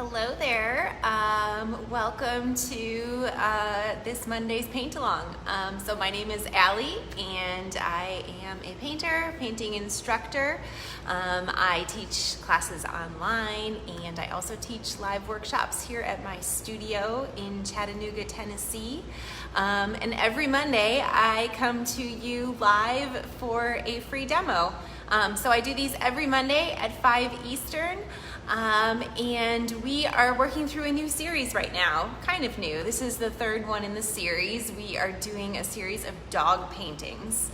Hello there. Welcome to this Monday's Paint Along. So my name is Allie and I am a painting instructor. I teach classes online and I also teach live workshops here at my studio in Chattanooga, Tennessee. And every Monday I come to you live for a free demo. So I do these every Monday at 5 Eastern. And we are working through a new series right now, kind of new. This is the third one in the series. We are doing a series of dog paintings.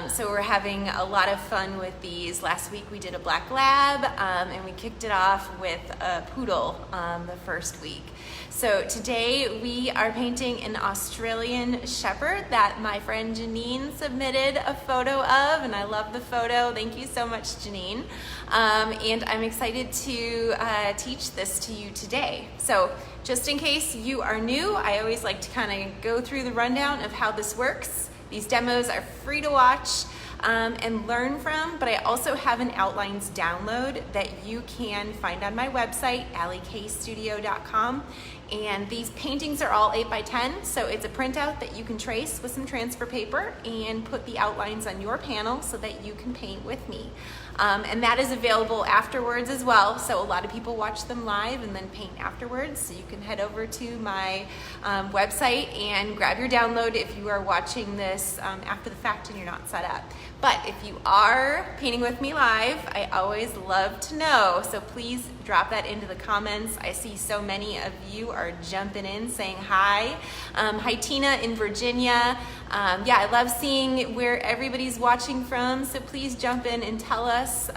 So we're having a lot of fun with these. Last week we did a black lab, and we kicked it off with a poodle the first week. So today we are painting an Australian Shepherd that my friend Janine submitted a photo of, and I love the photo. Thank you so much, Janine. And I'm excited to teach this to you today. So just in case you are new, I always like to kind of go through the rundown of how this works. These demos are free to watch and learn from, but I also have an outlines download that you can find on my website, alliekstudio.com. And these paintings are all 8x10, so it's a printout that you can trace with some transfer paper and put the outlines on your panel so that you can paint with me. And that is available afterwards as well, so a lot of people watch them live and then paint afterwards, so you can head over to my website and grab your download if you are watching this after the fact and you're not set up. But if you are painting with me live, I always love to know, so please drop that into the comments. I see so many of you are jumping in saying hi. Hi Tina in Virginia. Yeah, I love seeing where everybody's watching from, so please jump in and tell us.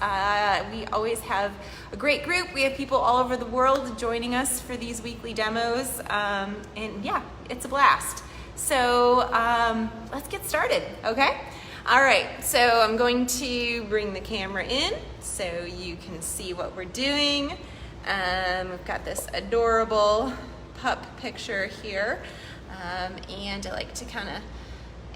We always have a great group. We have people all over the world joining us for these weekly demos, and yeah, it's a blast. So let's get started, okay? All right, so I'm going to bring the camera in so you can see what we're doing. We've got this adorable pup picture here, and I like to kind of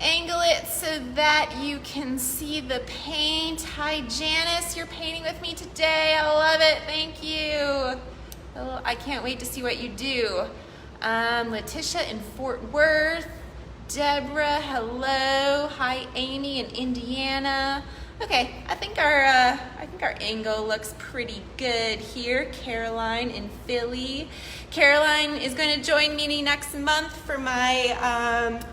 angle it so that you can see the paint. Hi Janice, you're painting with me today. I love it, thank you. Oh, I can't wait to see what you do. Letitia in Fort Worth. Deborah, hello. Hi, Amy in Indiana. Okay, I think our angle looks pretty good here. Caroline in Philly. Caroline is going to join me next month for my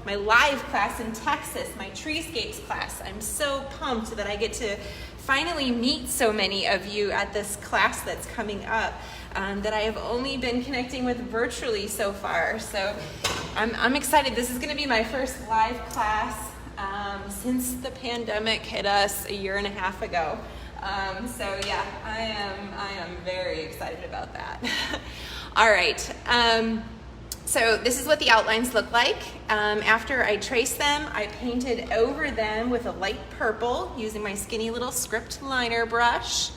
my live class in Texas, my treescapes class. I'm so pumped that I get to finally meet so many of you at this class that's coming up. That I have only been connecting with virtually so far. So I'm excited. This is going to be my first live class since the pandemic hit us a year and a half ago. So yeah, I am very excited about that. All right. So this is what the outlines look like. After I traced them, I painted over them with a light purple using my skinny little script liner brush.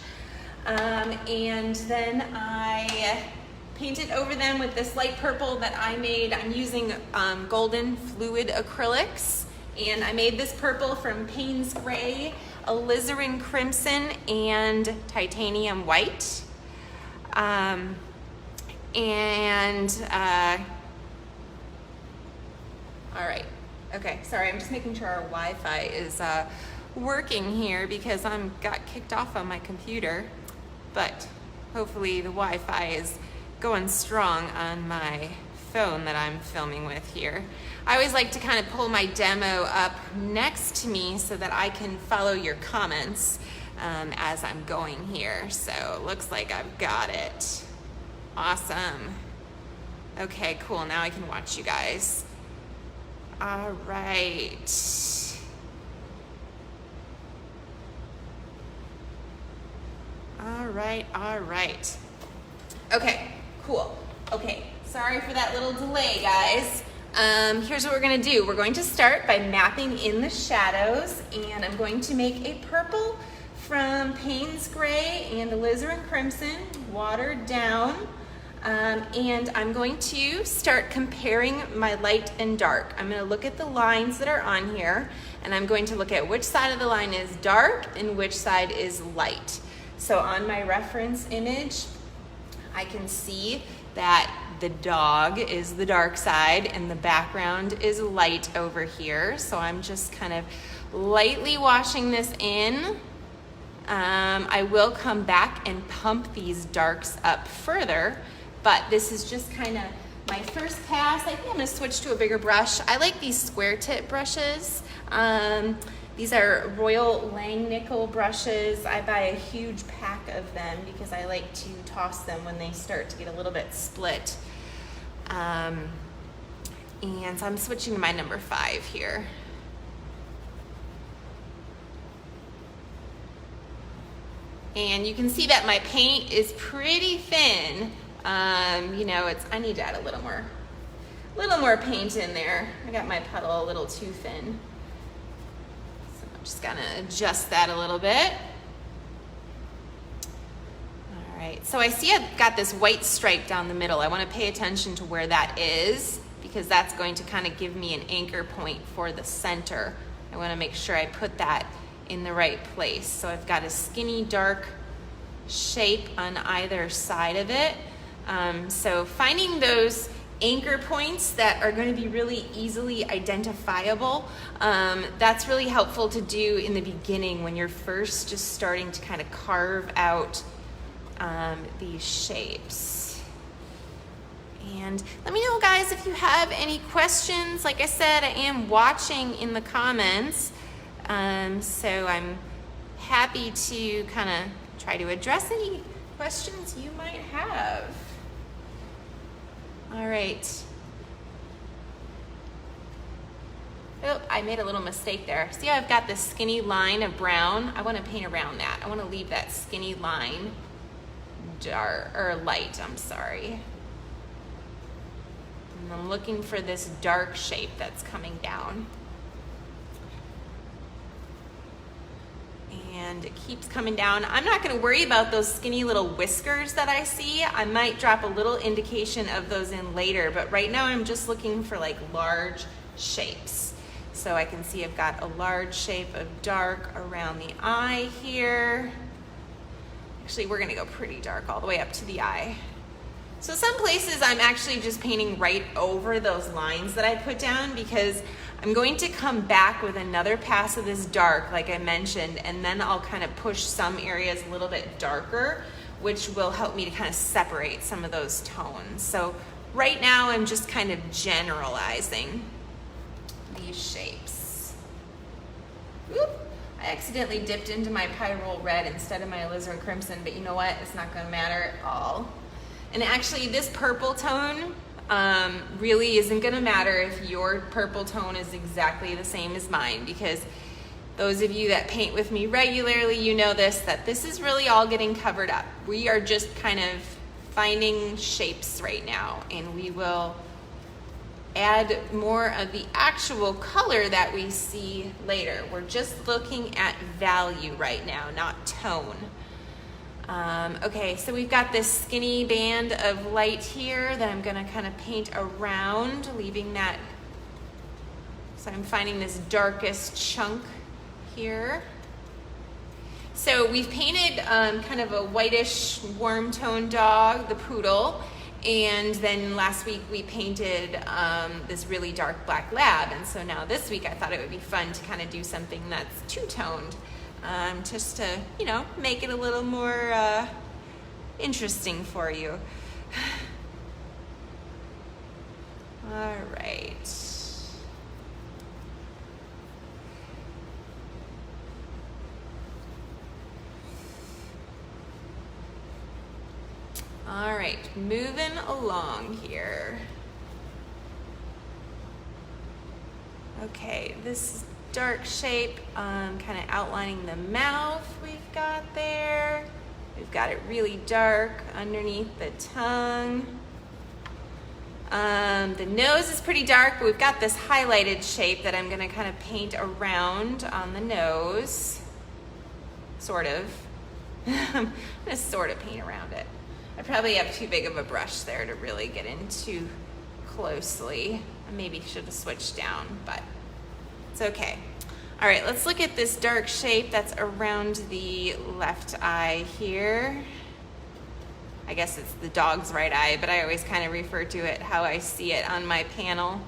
And then I painted over them with this light purple that I made. I'm using golden fluid acrylics, and I made this purple from Payne's Gray, alizarin crimson, and titanium white. All right, okay, sorry, I'm just making sure our Wi-Fi is working here because I got kicked off on my computer. But hopefully the Wi-Fi is going strong on my phone that I'm filming with here. I always like to kind of pull my demo up next to me so that I can follow your comments as I'm going here. So it looks like I've got it. Awesome. Okay, cool. Now I can watch you guys. All right. All right. Okay, cool. Okay, sorry for that little delay, guys. Here's what we're gonna do. We're going to start by mapping in the shadows, and I'm going to make a purple from Payne's Gray and alizarin crimson, watered down. And I'm going to start comparing my light and dark. I'm gonna look at the lines that are on here, and I'm going to look at which side of the line is dark and which side is light. So on my reference image, I can see that the dog is the dark side and the background is light over here. So I'm just kind of lightly washing this in. I will come back and pump these darks up further, but this is just kind of my first pass. I think I'm gonna switch to a bigger brush. I like these square tip brushes. These are Royal Langnickel brushes. I buy a huge pack of them because I like to toss them when they start to get a little bit split. And so I'm switching to my number 5 here. And you can see that my paint is pretty thin. You know, I need to add a little more paint in there. I got my puddle a little too thin. So I'm just gonna adjust that a little bit. All right, so I see I've got this white stripe down the middle. I wanna pay attention to where that is because that's going to kind of give me an anchor point for the center. I wanna make sure I put that in the right place. So I've got a skinny dark shape on either side of it. So finding those anchor points that are going to be really easily identifiable, that's really helpful to do in the beginning when you're first just starting to kind of carve out these shapes. And let me know, guys, if you have any questions. Like I said, I am watching in the comments. So I'm happy to kind of try to address any questions you might have. All right. Oh, I made a little mistake there. See how I've got this skinny line of brown? I want to paint around that. I want to leave that skinny line dark or light, I'm sorry. And I'm looking for this dark shape that's coming down. And it keeps coming down. I'm not going to worry about those skinny little whiskers that I see. I might drop a little indication of those in later, but right now I'm just looking for like large shapes. So I can see I've got a large shape of dark around the eye here. Actually, we're going to go pretty dark all the way up to the eye. So some places I'm actually just painting right over those lines that I put down because I'm going to come back with another pass of this dark, like I mentioned, and then I'll kind of push some areas a little bit darker, which will help me to kind of separate some of those tones. So right now I'm just kind of generalizing these shapes. Whoop. I accidentally dipped into my Pyrrole Red instead of my Alizarin Crimson, but you know what? It's not going to matter at all. And actually this purple tone really isn't going to matter if your purple tone is exactly the same as mine, because those of you that paint with me regularly, you know that this is really all getting covered up. We are just kind of finding shapes right now, and we will add more of the actual color that we see later. We're just looking at value right now, not tone. Okay, so we've got this skinny band of light here that I'm gonna kind of paint around, leaving that, so I'm finding this darkest chunk here. So we've painted kind of a whitish warm tone dog, the poodle, and then last week we painted this really dark black lab, and so now this week I thought it would be fun to kind of do something that's two-toned. Just to, you know, make it a little more interesting for you. All right. All right, moving along here. Okay, this dark shape, kind of outlining the mouth we've got there. We've got it really dark underneath the tongue. The nose is pretty dark, but we've got this highlighted shape that I'm gonna kind of paint around on the nose. Sort of. I'm gonna sort of paint around it. I probably have too big of a brush there to really get in too closely. I maybe should have switched down, but it's okay. All right, let's look at this dark shape that's around the left eye here. I guess it's the dog's right eye, but I always kind of refer to it how I see it on my panel.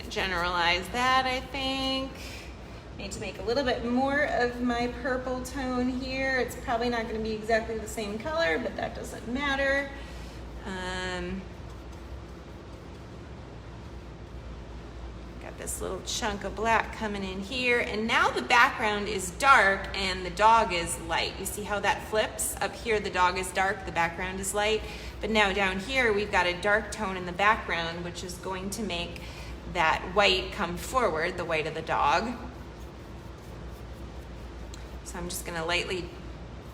Generalize that, I think. Need to make a little bit more of my purple tone here. It's probably not going to be exactly the same color, but that doesn't matter. Got this little chunk of black coming in here, and now the background is dark and the dog is light. You see how that flips? Up here the dog is dark, the background is light, but now down here we've got a dark tone in the background, which is going to make that white come forward, the white of the dog. So I'm just gonna lightly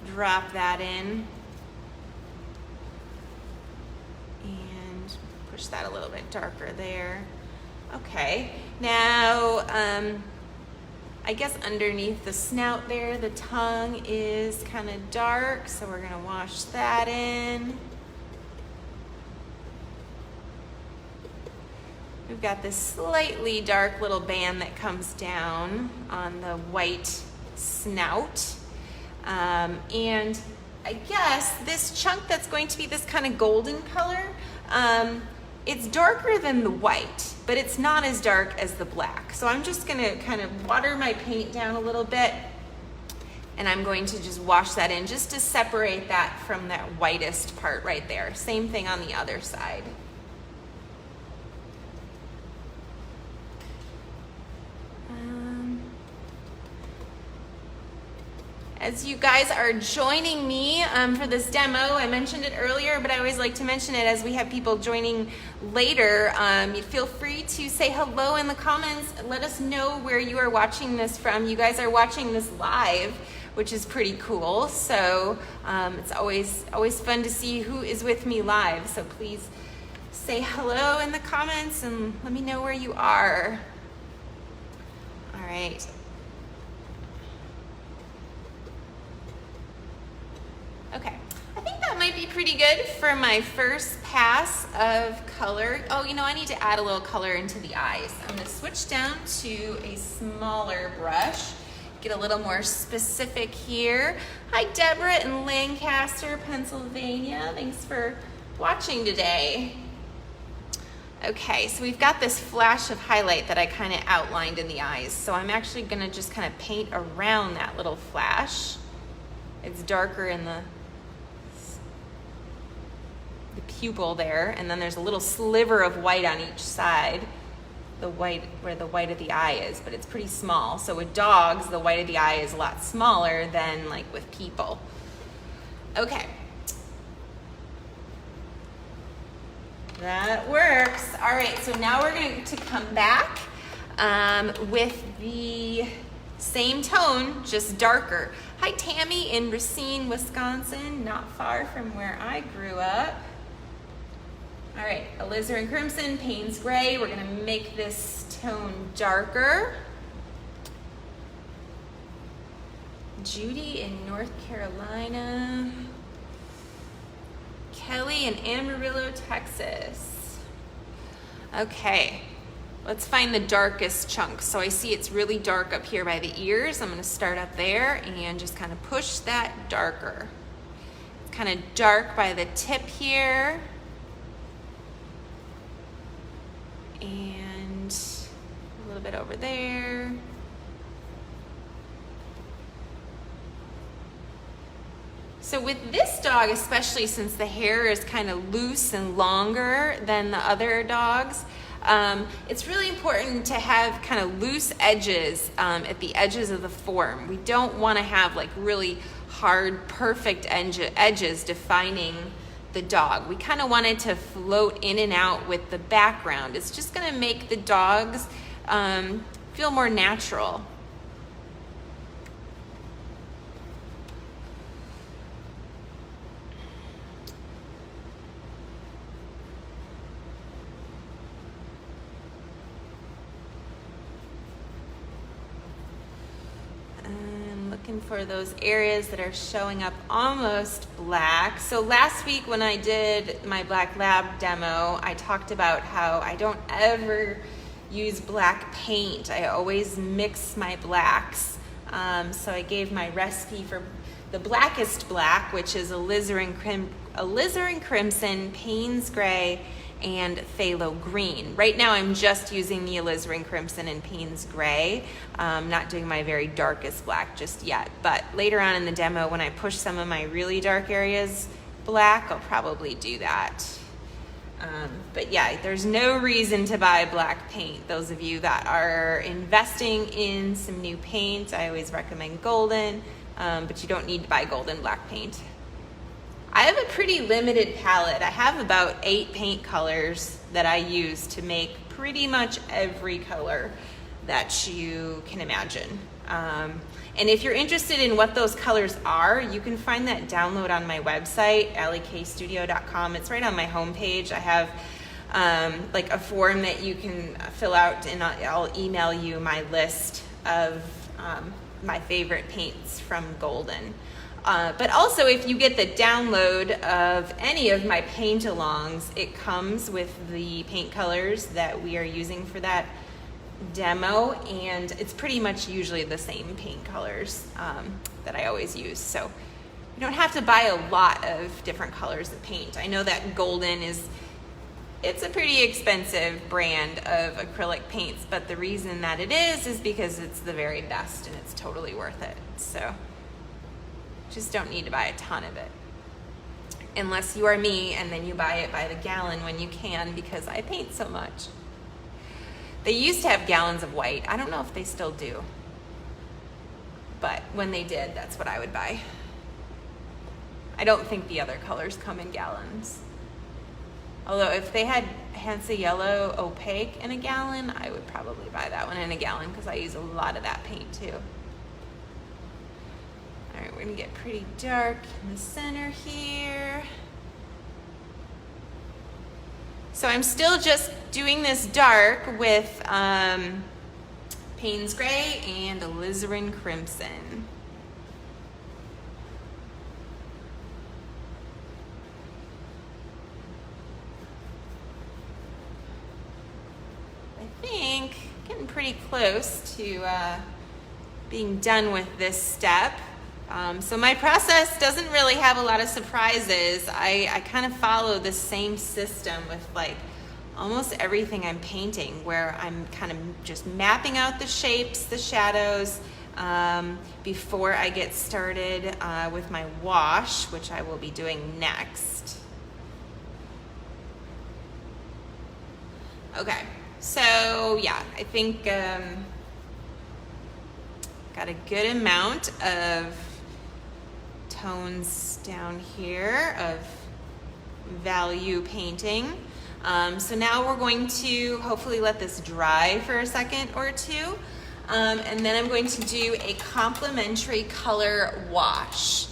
drop that in and push that a little bit darker there. Okay, now I guess underneath the snout there, the tongue is kind of dark, so we're gonna wash that in. We've got this slightly dark little band that comes down on the white snout. And I guess this chunk that's going to be this kind of golden color, it's darker than the white, but it's not as dark as the black. So I'm just gonna kind of water my paint down a little bit, and I'm going to just wash that in just to separate that from that whitest part right there. Same thing on the other side. As you guys are joining me for this demo, I mentioned it earlier, but I always like to mention it as we have people joining later. You feel free to say hello in the comments. Let us know where you are watching this from. You guys are watching this live, which is pretty cool. So it's always fun to see who is with me live. So please say hello in the comments and let me know where you are. All right. Okay, I think that might be pretty good for my first pass of color. Oh, you know, I need to add a little color into the eyes. I'm gonna switch down to a smaller brush, get a little more specific here. Hi, Deborah in Lancaster, Pennsylvania. Thanks for watching today. Okay, so we've got this flash of highlight that I kind of outlined in the eyes. So I'm actually gonna just kind of paint around that little flash. It's darker in the pupil there, and then there's a little sliver of white on each side, the white where the white of the eye is, but it's pretty small. So with dogs, the white of the eye is a lot smaller than like with people. Okay. That works. All right, so now we're going to come back with the same tone, just darker. Hi, Tammy in Racine, Wisconsin, not far from where I grew up. All right, alizarin crimson, Payne's gray. We're gonna make this tone darker. Judy in North Carolina. Kelly in Amarillo, Texas. Okay, let's find the darkest chunk. So I see it's really dark up here by the ears. I'm gonna start up there and just kind of push that darker. It's kind of dark by the tip here. And a little bit over there. So with this dog, especially since the hair is kind of loose and longer than the other dogs, it's really important to have kind of loose edges at the edges of the form. We don't want to have like really hard, perfect edges defining the dog. We kind of want it to float in and out with the background. It's just going to make the dogs feel more natural. looking for those areas that are showing up almost black. So last week when I did my Black Lab demo, I talked about how I don't ever use black paint. I always mix my blacks. So I gave my recipe for the blackest black, which is alizarin crimson, Payne's gray, and phthalo green. Right now I'm just using the alizarin crimson and Payne's gray. Not doing my very darkest black just yet, but later on in the demo when I push some of my really dark areas black, I'll probably do that. But yeah, there's no reason to buy black paint. Those of you that are investing in some new paint, I always recommend golden, but you don't need to buy golden black paint. I have a pretty limited palette. I have about 8 paint colors that I use to make pretty much every color that you can imagine. And if you're interested in what those colors are, you can find that download on my website, allykstudio.com. It's right on my homepage. I have like a form that you can fill out, and I'll email you my list of my favorite paints from Golden. But also, if you get the download of any of my paint-alongs, it comes with the paint colors that we are using for that demo, and it's pretty much usually the same paint colors that I always use. So you don't have to buy a lot of different colors of paint. I know that Golden it's a pretty expensive brand of acrylic paints, but the reason that it is because it's the very best and it's totally worth it. So just don't need to buy a ton of it. Unless you are me and then you buy it by the gallon when you can, because I paint so much. They used to have gallons of white. I don't know if they still do. But when they did, that's what I would buy. I don't think the other colors come in gallons. Although if they had Hansa Yellow Opaque in a gallon, I would probably buy that one in a gallon because I use a lot of that paint too. All right, we're gonna get pretty dark in the center here. So I'm still just doing this dark with Payne's Gray and alizarin crimson. I think getting pretty close to being done with this step. So my process doesn't really have a lot of surprises. I kind of follow the same system with like almost everything I'm painting, where I'm kind of just mapping out the shapes, the shadows, before I get started with my wash, which I will be doing next. Okay, so yeah, I think got a good amount of tones down here of value painting. So now we're going to hopefully let this dry for a second or two, and then I'm going to do a complementary color wash.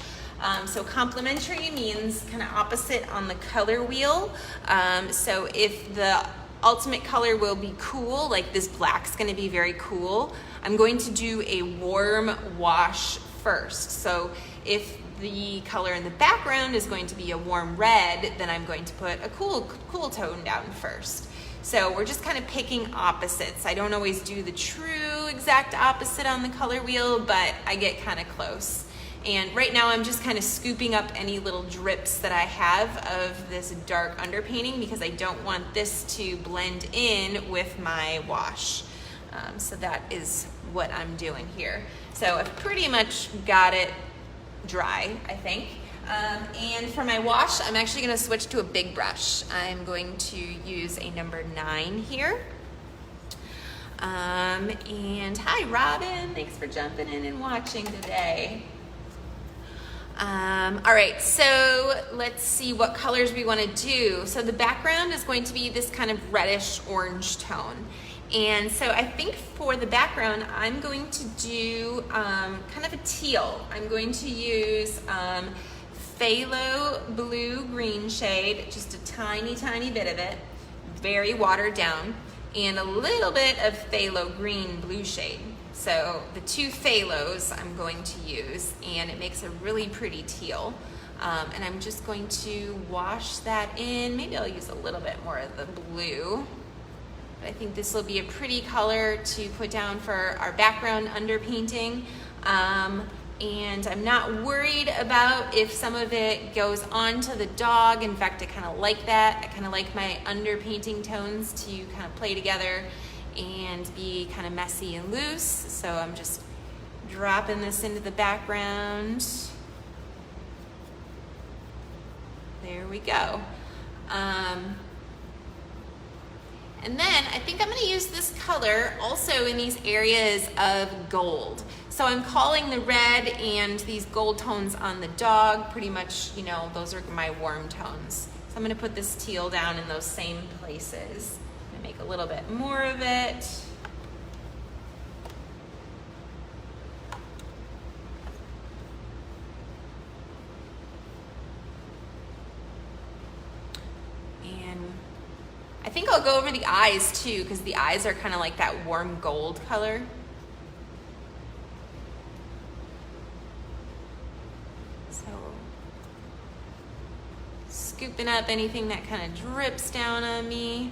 So complementary means kind of opposite on the color wheel. So if the ultimate color will be cool, like this black's going to be very cool, I'm going to do a warm wash first. So if the color in the background is going to be a warm red, then I'm going to put a cool tone down first. So we're just kind of picking opposites. I don't always do the true exact opposite on the color wheel, but I get kind of close. And right now I'm just kind of scooping up any little drips that I have of this dark underpainting because I don't want this to blend in with my wash. So that is what I'm doing here. So I've pretty much got it dry, I think. And for my wash, I'm actually going to switch to a big brush. I'm going to use a number 9 here. And hi, Robin. Thanks for jumping in and watching today. All right, so let's see what colors we want to do. So the background is going to be this kind of reddish orange tone. And so I think for the background, I'm going to do kind of a teal. I'm going to use phthalo blue-green shade, just a tiny, tiny bit of it, very watered down, and a little bit of phthalo green blue shade. So the two phalos I'm going to use, and it makes a really pretty teal. And I'm just going to wash that in. Maybe I'll use a little bit more of the blue. But I think this will be a pretty color to put down for our background underpainting. And I'm not worried about if some of it goes onto the dog. In fact, I kind of like that. I kind of like my underpainting tones to kind of play together and be kind of messy and loose. So I'm just dropping this into the background. There we go. And then I think I'm going to use this color also in these areas of gold. So I'm calling the red and these gold tones on the dog pretty much, you know, those are my warm tones. So I'm going to put this teal down in those same places. I'm going to make a little bit more of it. I think I'll go over the eyes too, because the eyes are kind of like that warm gold color. So scooping up anything that kind of drips down on me.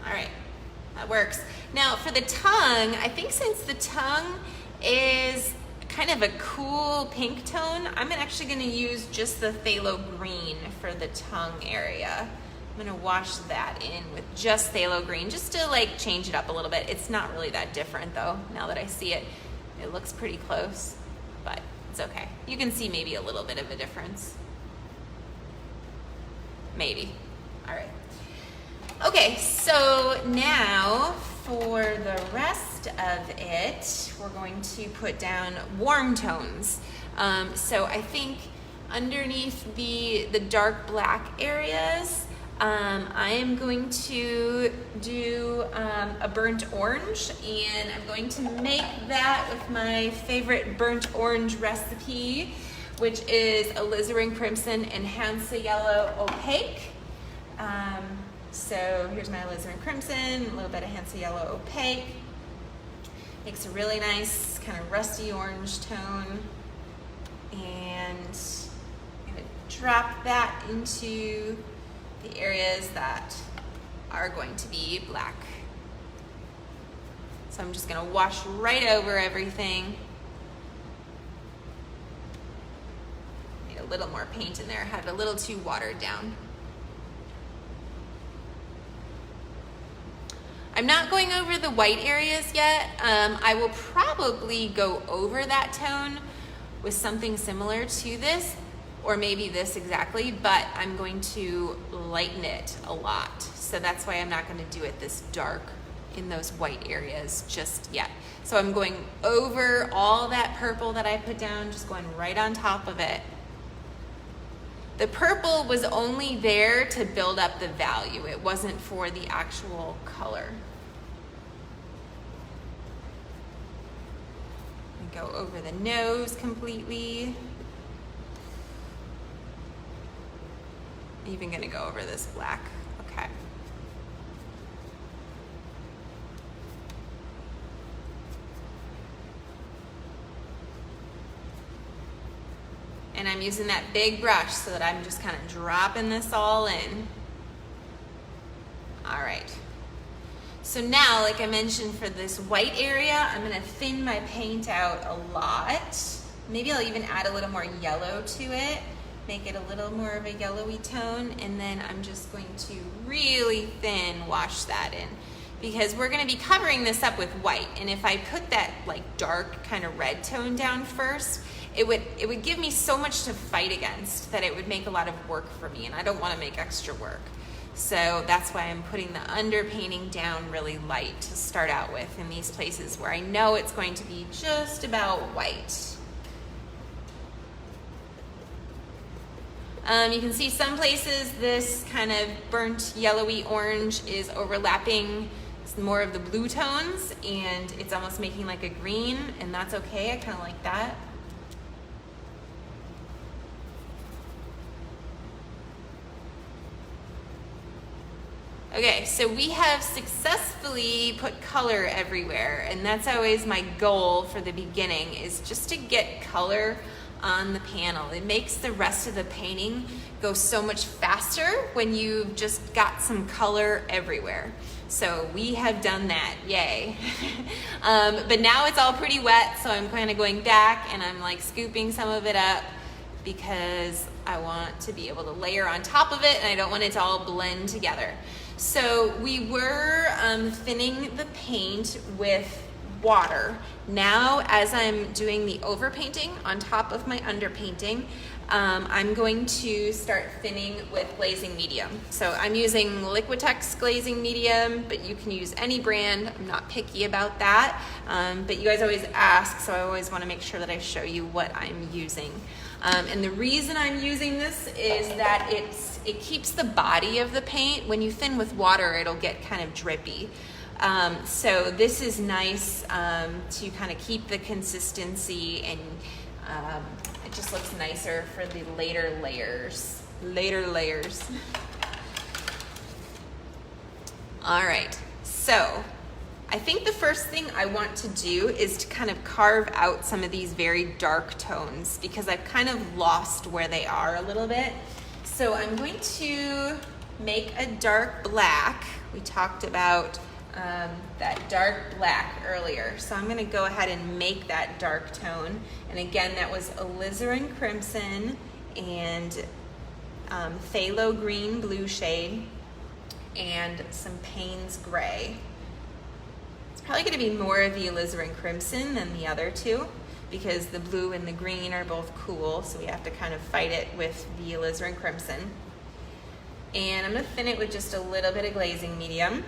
All right. That works. Now for the tongue, I think since the tongue is kind of a cool pink tone, I'm actually going to use just the phthalo green for the tongue area. I'm going to wash that in with just phthalo green just to like change it up a little bit. It's not really that different though. Now that I see it, it looks pretty close, but it's okay. You can see maybe a little bit of a difference. Maybe. All right. Okay, so now for the rest of it, we're going to put down warm tones. So I think underneath the dark black areas, I am going to do a burnt orange, and I'm going to make that with my favorite burnt orange recipe, which is alizarin crimson and Hansa yellow opaque. So here's my alizarin crimson, a little bit of Hansa yellow opaque. Makes a really nice kind of rusty orange tone. And I'm going to drop that into the areas that are going to be black. So I'm just going to wash right over everything. Need a little more paint in there. Had it a little too watered down. I'm not going over the white areas yet. I will probably go over that tone with something similar to this, or maybe this exactly, but I'm going to lighten it a lot. So that's why I'm not going to do it this dark in those white areas just yet. So I'm going over all that purple that I put down, just going right on top of it. The purple was only there to build up the value. It wasn't for the actual color. Go over the nose completely. Even gonna go over this black. Okay. And I'm using that big brush so that I'm just kind of dropping this all in. All right. So now, like I mentioned, for this white area, I'm gonna thin my paint out a lot. Maybe I'll even add a little more yellow to it, make it a little more of a yellowy tone, and then I'm just going to really thin wash that in, because we're gonna be covering this up with white, and if I put that like dark kind of red tone down first, it would give me so much to fight against that it would make a lot of work for me, and I don't wanna make extra work. So that's why I'm putting the underpainting down really light to start out with in these places where I know it's going to be just about white. You can see some places this kind of burnt yellowy orange is overlapping more of the blue tones, and it's almost making like a green, and that's okay. I kind of like that. Okay, so we have successfully put color everywhere, and that's always my goal for the beginning, is just to get color on the panel. It makes the rest of the painting go so much faster when you've just got some color everywhere. So we have done that, yay. But now it's all pretty wet, so I'm kind of going back and I'm like scooping some of it up because I want to be able to layer on top of it and I don't want it to all blend together. So we were thinning the paint with water. Now, as I'm doing the overpainting on top of my underpainting, I'm going to start thinning with Glazing Medium. So I'm using Liquitex Glazing Medium, but you can use any brand. I'm not picky about that, but you guys always ask, so I always want to make sure that I show you what I'm using. And the reason I'm using this is that it keeps the body of the paint. When you thin with water, it'll get kind of drippy. So this is nice to kind of keep the consistency, and it just looks nicer for the later layers. All right, so I think the first thing I want to do is to kind of carve out some of these very dark tones because I've kind of lost where they are a little bit. So I'm going to make a dark black. We talked about that dark black earlier. So I'm gonna go ahead and make that dark tone. And again, that was alizarin crimson and phthalo green blue shade and some Payne's gray. Probably going to be more of the alizarin crimson than the other two because the blue and the green are both cool, so we have to kind of fight it with the alizarin crimson. And I'm going to thin it with just a little bit of glazing medium,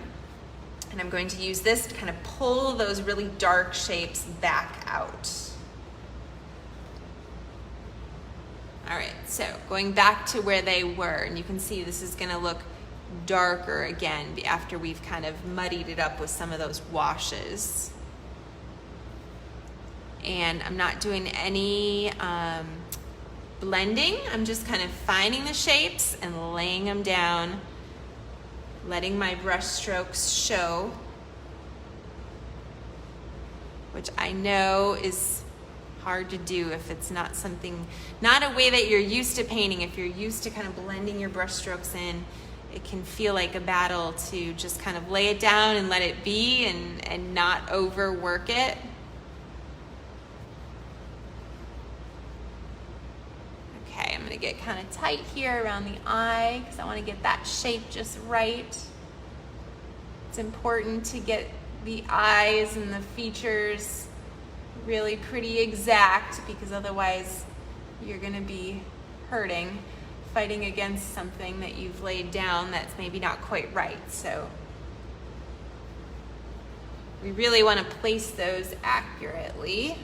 and I'm going to use this to kind of pull those really dark shapes back out. All right, so going back to where they were, and you can see this is going to look darker again after we've kind of muddied it up with some of those washes. And I'm not doing any blending. I'm just kind of finding the shapes and laying them down, letting my brush strokes show, which I know is hard to do if it's not a way that you're used to painting. If you're used to kind of blending your brush strokes in, it can feel like a battle to just kind of lay it down and let it be and not overwork it. Okay, I'm gonna get kind of tight here around the eye because I want to get that shape just right. It's important to get the eyes and the features really pretty exact because otherwise you're gonna be hurting, fighting against something that you've laid down that's maybe not quite right. So we really want to place those accurately. You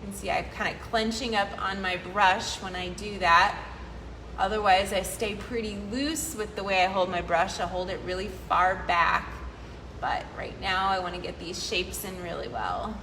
can see I'm kind of clenching up on my brush when I do that. Otherwise, I stay pretty loose with the way I hold my brush. I'll hold it really far back, but right now I want to get these shapes in really well.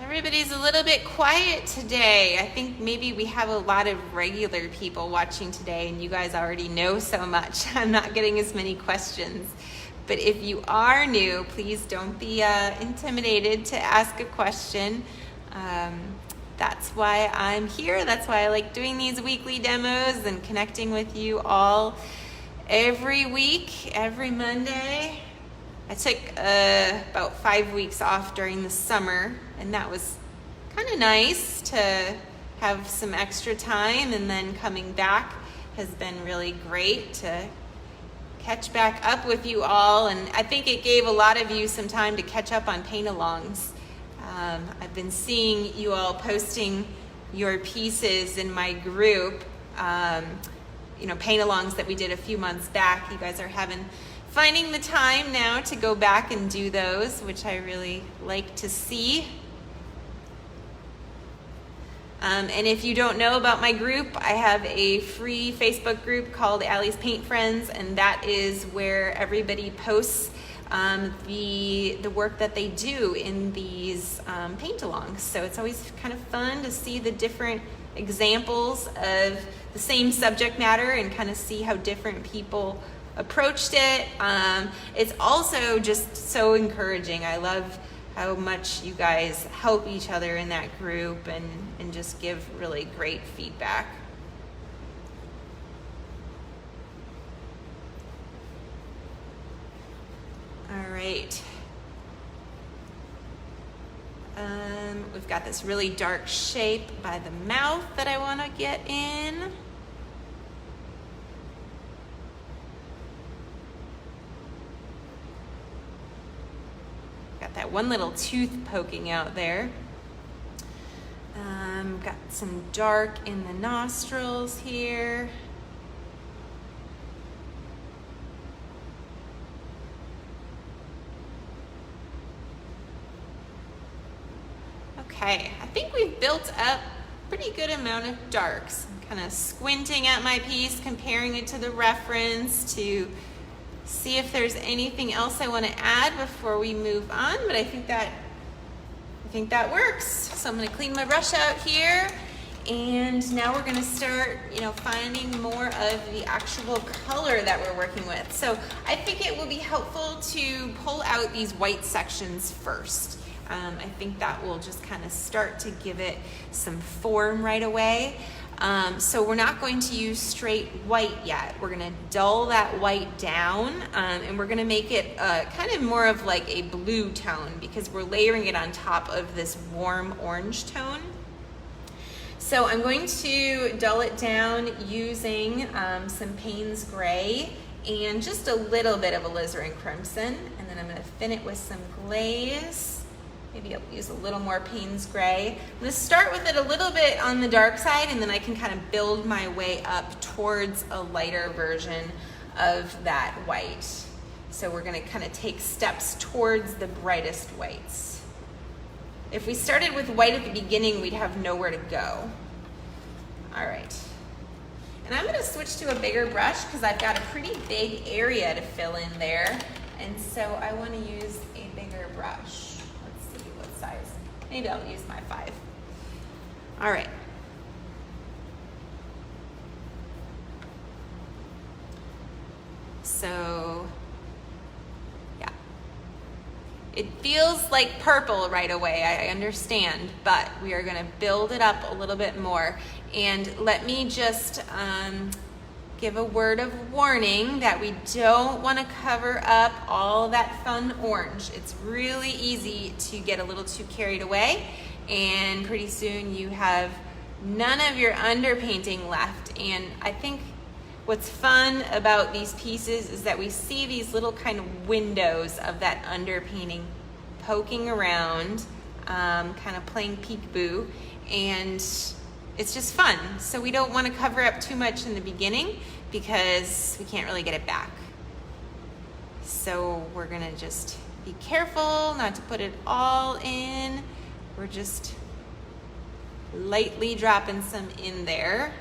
Everybody's a little bit quiet today. I think maybe we have a lot of regular people watching today and you guys already know so much. I'm not getting as many questions. But if you are new, please don't be intimidated to ask a question. That's why I'm here. That's why I like doing these weekly demos and connecting with you all every week, every Monday. I took about 5 weeks off during the summer, and that was kind of nice to have some extra time, and then coming back has been really great to catch back up with you all, and I think it gave a lot of you some time to catch up on paint-alongs. I've been seeing you all posting your pieces in my group, paint-alongs that we did a few months back. You guys are finding the time now to go back and do those, which I really like to see. And if you don't know about my group, I have a free Facebook group called Allie's Paint Friends, and that is where everybody posts the work that they do in these paint-alongs. So it's always kind of fun to see the different examples of the same subject matter and kind of see how different people approached it. It's also just so encouraging. I love how much you guys help each other in that group and just give really great feedback. All right. We've got this really dark shape by the mouth that I want to get in. Got that one little tooth poking out there. Got some dark in the nostrils here. Okay, I think we've built up a pretty good amount of darks. I'm kind of squinting at my piece, comparing it to the reference to see if there's anything else I want to add before we move on, but I think that works. So I'm going to clean my brush out here, and now we're going to start, finding more of the actual color that we're working with. So I think it will be helpful to pull out these white sections first. I think that will just kind of start to give it some form right away. So we're not going to use straight white yet. We're going to dull that white down, and we're going to make it kind of more of like a blue tone because we're layering it on top of this warm orange tone. So I'm going to dull it down using some Payne's Gray and just a little bit of alizarin crimson, and then I'm going to thin it with some glaze. Maybe I'll use a little more Payne's Gray. I'm going to start with it a little bit on the dark side, and then I can kind of build my way up towards a lighter version of that white. So we're going to kind of take steps towards the brightest whites. If we started with white at the beginning, we'd have nowhere to go. All right. And I'm going to switch to a bigger brush because I've got a pretty big area to fill in there. And so I want to use a bigger brush. Size. Maybe I'll use my 5. All right. So, yeah. It feels like purple right away, I understand, but we are going to build it up a little bit more. And let me just give a word of warning that we don't want to cover up all that fun orange. It's really easy to get a little too carried away, and pretty soon you have none of your underpainting left. And I think what's fun about these pieces is that we see these little kind of windows of that underpainting poking around, kind of playing peekaboo, and it's just fun. So we don't want to cover up too much in the beginning because we can't really get it back. So we're going to just be careful not to put it all in. We're just lightly dropping some in there.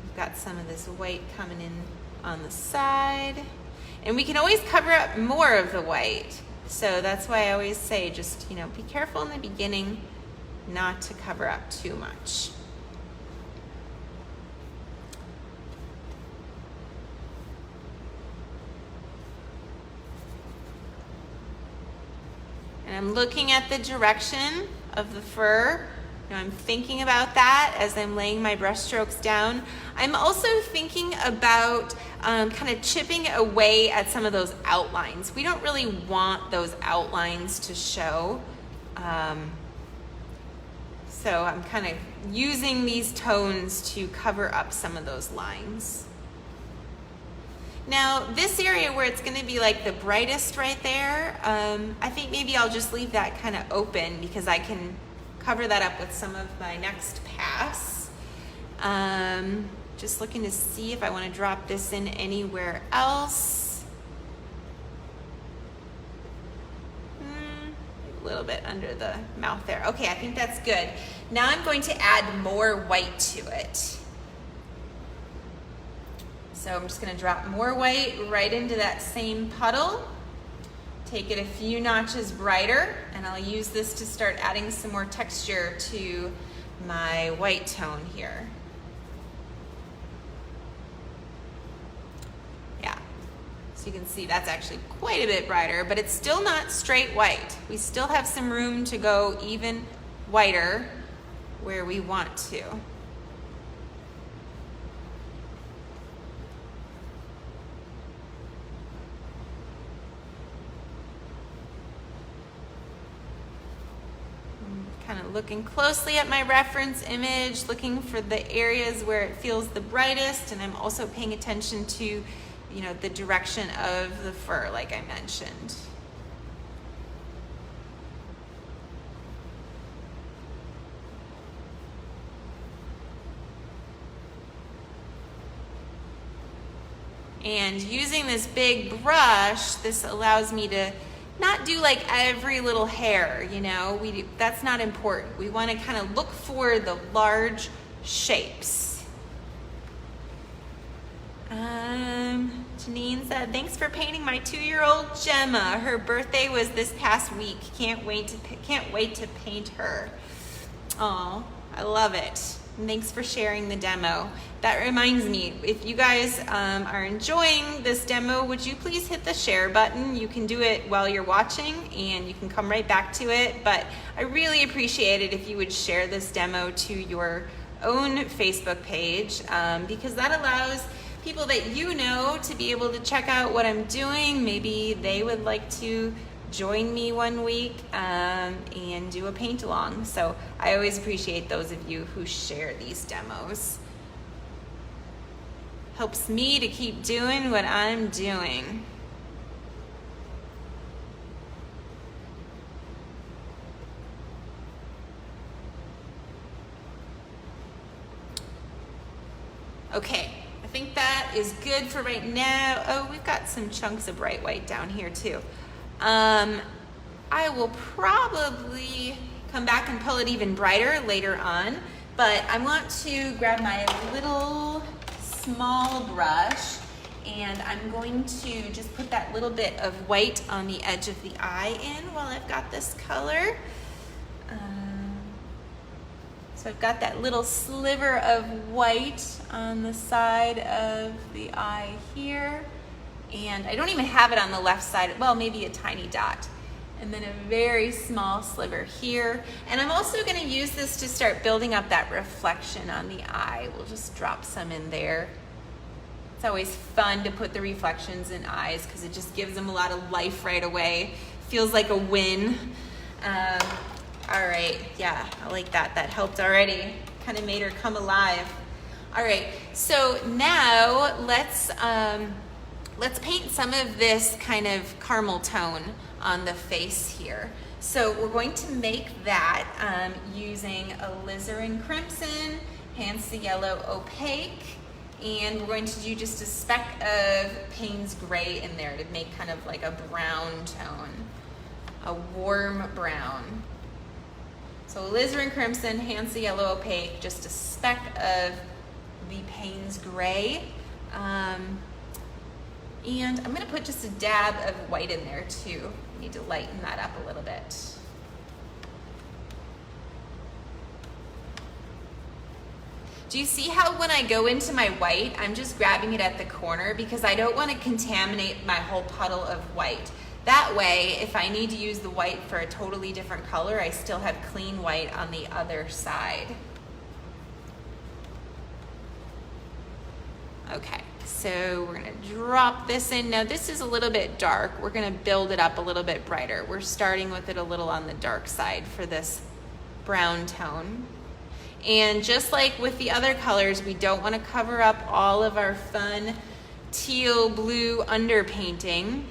We've got some of this white coming in on the side. And we can always cover up more of the white. So that's why I always say just, be careful in the beginning not to cover up too much. And I'm looking at the direction of the fur. I'm thinking about that as I'm laying my brush strokes down. I'm also thinking about kind of chipping away at some of those outlines. We don't really want those outlines to show. So I'm kind of using these tones to cover up some of those lines. Now, this area where it's going to be like the brightest right there, I think maybe I'll just leave that kind of open because I can cover that up with some of my next pass. Just looking to see if I want to drop this in anywhere else. little bit under the mouth there. Okay, I think that's good. Now I'm going to add more white to it. So I'm just going to drop more white right into that same puddle. Take it a few notches brighter, and I'll use this to start adding some more texture to my white tone here. Yeah, so you can see that's actually quite a bit brighter, but it's still not straight white. We still have some room to go even whiter where we want to. Kind of looking closely at my reference image, looking for the areas where it feels the brightest, and I'm also paying attention to, you know, the direction of the fur, like I mentioned. And using this big brush, this allows me to not do like every little hair, you know, that's not important. We want to kind of look for the large shapes. Janine said, thanks for painting my 2-year-old Gemma. Her birthday was this past week. Can't wait to paint her. Oh, I love it. And thanks for sharing the demo. That reminds me, if you guys are enjoying this demo, would you please hit the share button? You can do it while you're watching and you can come right back to it, but I really appreciate it if you would share this demo to your own Facebook page because that allows people that you know to be able to check out what I'm doing. Maybe they would like to join me one week and do a paint along. So I always appreciate those of you who share these demos. Helps me to keep doing what I'm doing. Okay, I think that is good for right now. Oh, we've got some chunks of bright white down here too. I will probably come back and pull it even brighter later on, but I want to grab my little small brush and I'm going to just put that little bit of white on the edge of the eye in while I've got this color. So I've got that little sliver of white on the side of the eye here. And I don't even have it on the left side, well, maybe a tiny dot. And then a very small sliver here. And I'm also gonna use this to start building up that reflection on the eye. We'll just drop some in there. It's always fun to put the reflections in eyes because it just gives them a lot of life right away. Feels like a win. All right, yeah, I like that. That helped already. Kind of made her come alive. All right, so now let's paint some of this kind of caramel tone on the face here. So we're going to make that using alizarin crimson, Hansa yellow opaque, and we're going to do just a speck of Payne's gray in there to make kind of like a brown tone, a warm brown. So alizarin crimson, Hansa yellow opaque, just a speck of the Payne's gray. And I'm gonna put just a dab of white in there too. Need to lighten that up a little bit. Do you see how when I go into my white, I'm just grabbing it at the corner because I don't want to contaminate my whole puddle of white. That way, if I need to use the white for a totally different color, I still have clean white on the other side. Okay, so we're gonna drop this in. Now this is a little bit dark. We're gonna build it up a little bit brighter. We're starting with it a little on the dark side for this brown tone. And just like with the other colors, we don't want to cover up all of our fun teal blue underpainting.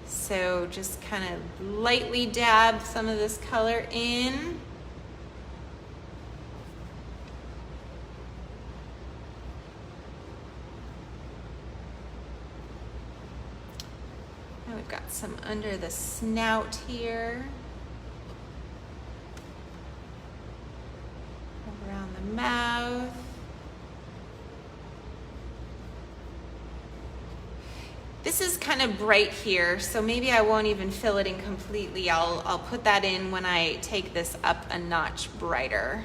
So just kind of lightly dab some of this color in. Now we've got some under the snout here. This is kind of bright here, so maybe I won't even fill it in completely. I'll put that in when I take this up a notch brighter.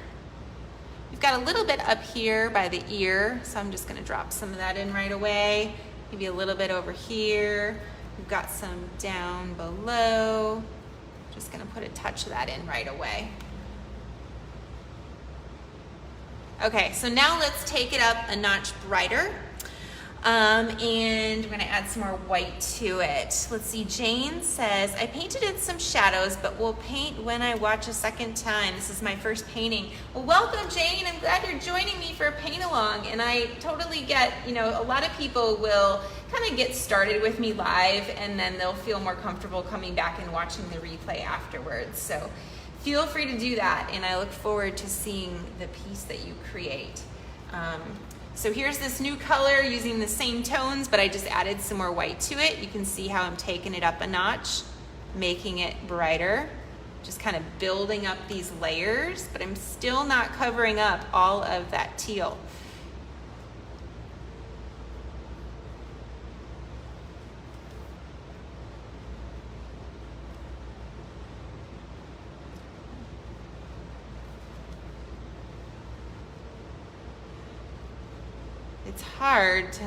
We've got a little bit up here by the ear, so I'm just gonna drop some of that in right away. Maybe a little bit over here. We've got some down below. Just gonna put a touch of that in right away. Okay, so now let's take it up a notch brighter. And we're gonna add some more white to it. Let's see, Jane says, I painted in some shadows, but will paint when I watch a second time. This is my first painting. Well, welcome, Jane. I'm glad you're joining me for a paint along. And I totally get, you know, a lot of people will kind of get started with me live and then they'll feel more comfortable coming back and watching the replay afterwards. So feel free to do that. And I look forward to seeing the piece that you create. So here's this new color using the same tones, but I just added some more white to it. You can see how I'm taking it up a notch, making it brighter, just kind of building up these layers, but I'm still not covering up all of that teal. It's hard to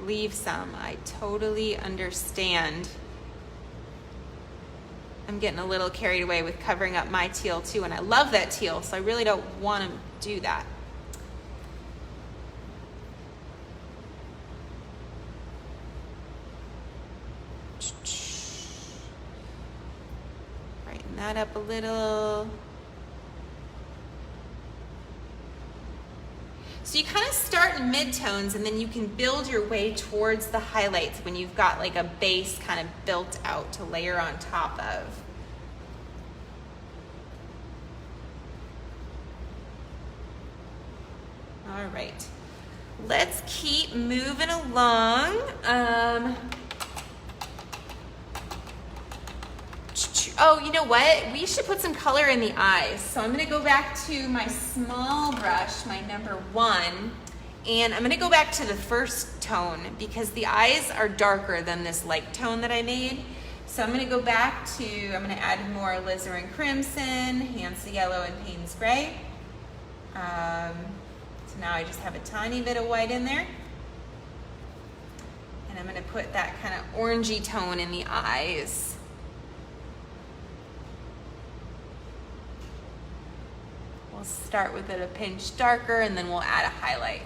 leave some. I totally understand. I'm getting a little carried away with covering up my teal too, and I love that teal, so I really don't want to do that. Brighten that up a little. So you kind of start in midtones and then you can build your way towards the highlights when you've got like a base kind of built out to layer on top of. All right, let's keep moving along. Oh, you know what? We should put some color in the eyes. So I'm gonna go back to my small brush, my number 1, and I'm gonna go back to the first tone because the eyes are darker than this light tone that I made. So I'm gonna go back to, I'm gonna add more alizarin crimson, Hansa yellow, and Payne's gray. So now I just have a tiny bit of white in there. And I'm gonna put that kind of orangey tone in the eyes. We'll start with it a pinch darker and then we'll add a highlight.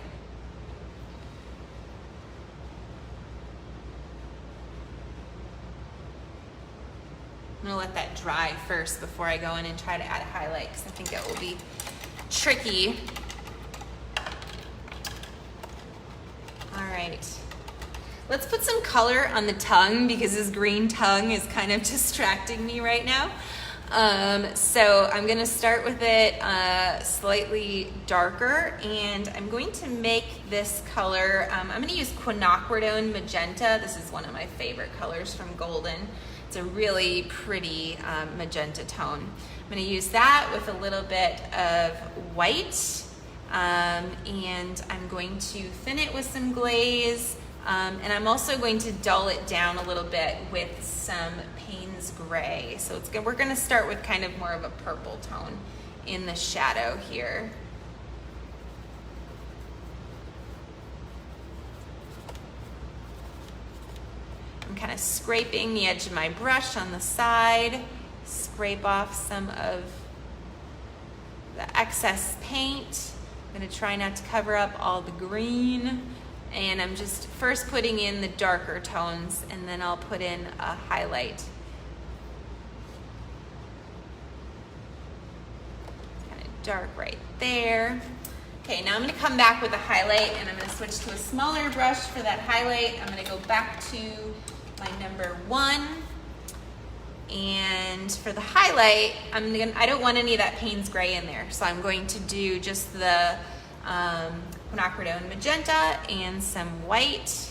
I'm gonna let that dry first before I go in and try to add a highlight because I think it will be tricky. All right, let's put some color on the tongue because this green tongue is kind of distracting me right now. So I'm gonna start with it slightly darker, and I'm going to make this color, I'm gonna use quinacridone magenta. This is one of my favorite colors from Golden. It's a really pretty magenta tone. I'm gonna use that with a little bit of white, and I'm going to thin it with some glaze, and I'm also going to dull it down a little bit with some Payne's gray. So we're gonna start with kind of more of a purple tone in the shadow here. I'm kind of scraping the edge of my brush on the side, scrape off some of the excess paint. I'm gonna try not to cover up all the green. And I'm just first putting in the darker tones and then I'll put in a highlight. Kind of dark right there. Okay, now I'm gonna come back with a highlight and I'm gonna switch to a smaller brush for that highlight. I'm gonna go back to my number 1. And for the highlight, I don't want any of that Payne's gray in there. So I'm going to do just the quinacridone magenta and some white.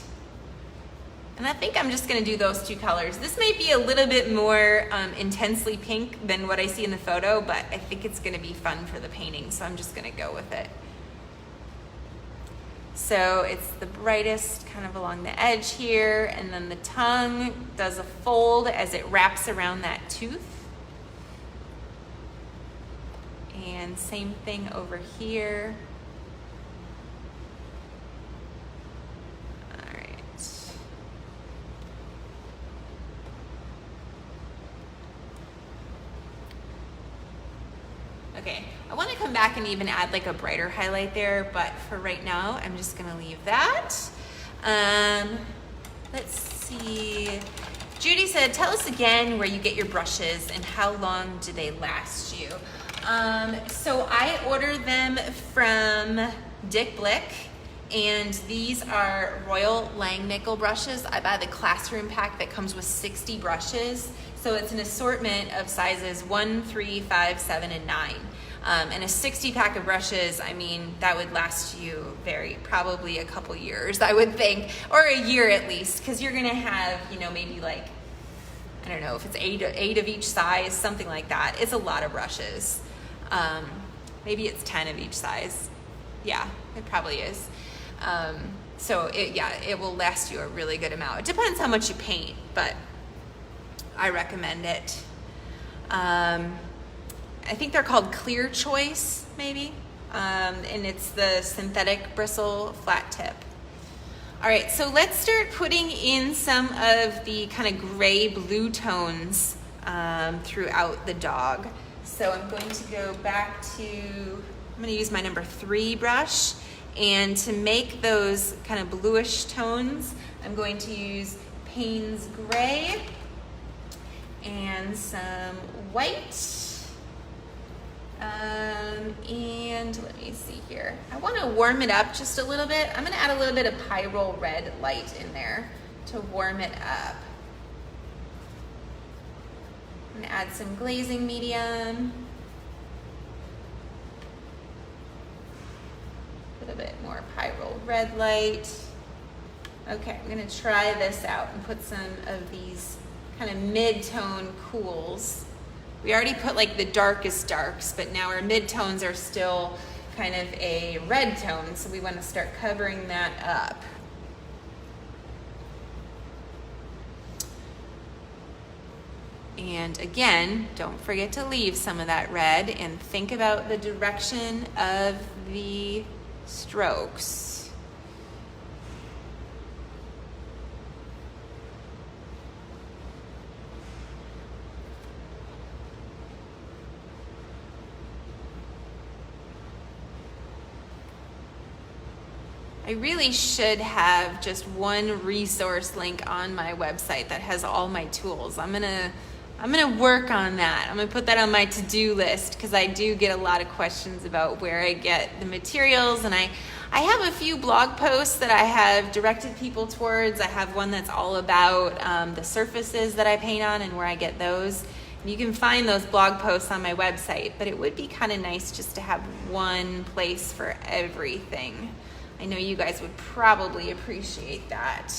And I think I'm just gonna do those 2 colors. This may be a little bit more intensely pink than what I see in the photo, but I think it's gonna be fun for the painting, so I'm just gonna go with it. So it's the brightest kind of along the edge here, and then the tongue does a fold as it wraps around that tooth. And same thing over here. All right. Okay, I want to come back and even add like a brighter highlight there, but for right now, I'm just gonna leave that. Let's see. Judy said, tell us again where you get your brushes and how long do they last you? So I order them from Dick Blick, and these are Royal Langnickel brushes. I buy the classroom pack that comes with 60 brushes. So it's an assortment of sizes 1, 3, 5, 7, and 9. And a 60 pack of brushes, I mean, that would last you probably a couple years, I would think, or a year at least, because you're gonna have, you know, maybe like, I don't know if it's eight of each size, something like that. It's a lot of brushes. Maybe it's 10 of each size. Yeah, it probably is. So it will last you a really good amount. It depends how much you paint, but I recommend it. I think they're called Clear Choice, maybe. And it's the synthetic bristle flat tip. All right, so let's start putting in some of the kind of gray blue tones throughout the dog. So I'm going to go back to, I'm gonna use my number 3 brush, and to make those kind of bluish tones, I'm going to use Payne's Gray and some white. And let me see here. I want to warm it up just a little bit. I'm going to add a little bit of Pyrrole Red light in there to warm it up. I'm going to add some Glazing Medium. A little bit more Pyrrole Red light. Okay, I'm going to try this out and put some of these kind of mid-tone cools. We already put like the darkest darks, but now our mid-tones are still kind of a red tone, so we want to start covering that up. And again, don't forget to leave some of that red and think about the direction of the strokes. I really should have just one resource link on my website that has all my tools. I'm gonna work on that. I'm gonna put that on my to-do list because I do get a lot of questions about where I get the materials, and I have a few blog posts that I have directed people towards. I have one that's all about the surfaces that I paint on and where I get those. You can find those blog posts on my website, but it would be kind of nice just to have one place for everything. I know you guys would probably appreciate that.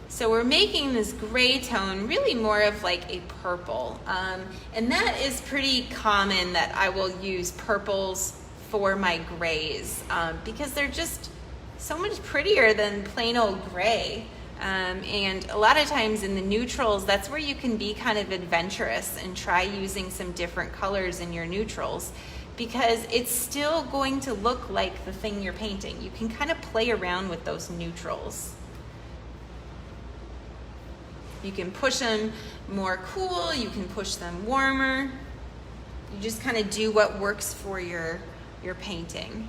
So we're making this gray tone really more of like a purple. And that is pretty common that I will use purples for my grays because they're just so much prettier than plain old gray. And a lot of times in the neutrals, that's where you can be kind of adventurous and try using some different colors in your neutrals, because it's still going to look like the thing you're painting. You can kind of play around with those neutrals. You can push them more cool, you can push them warmer. You just kind of do what works for your painting.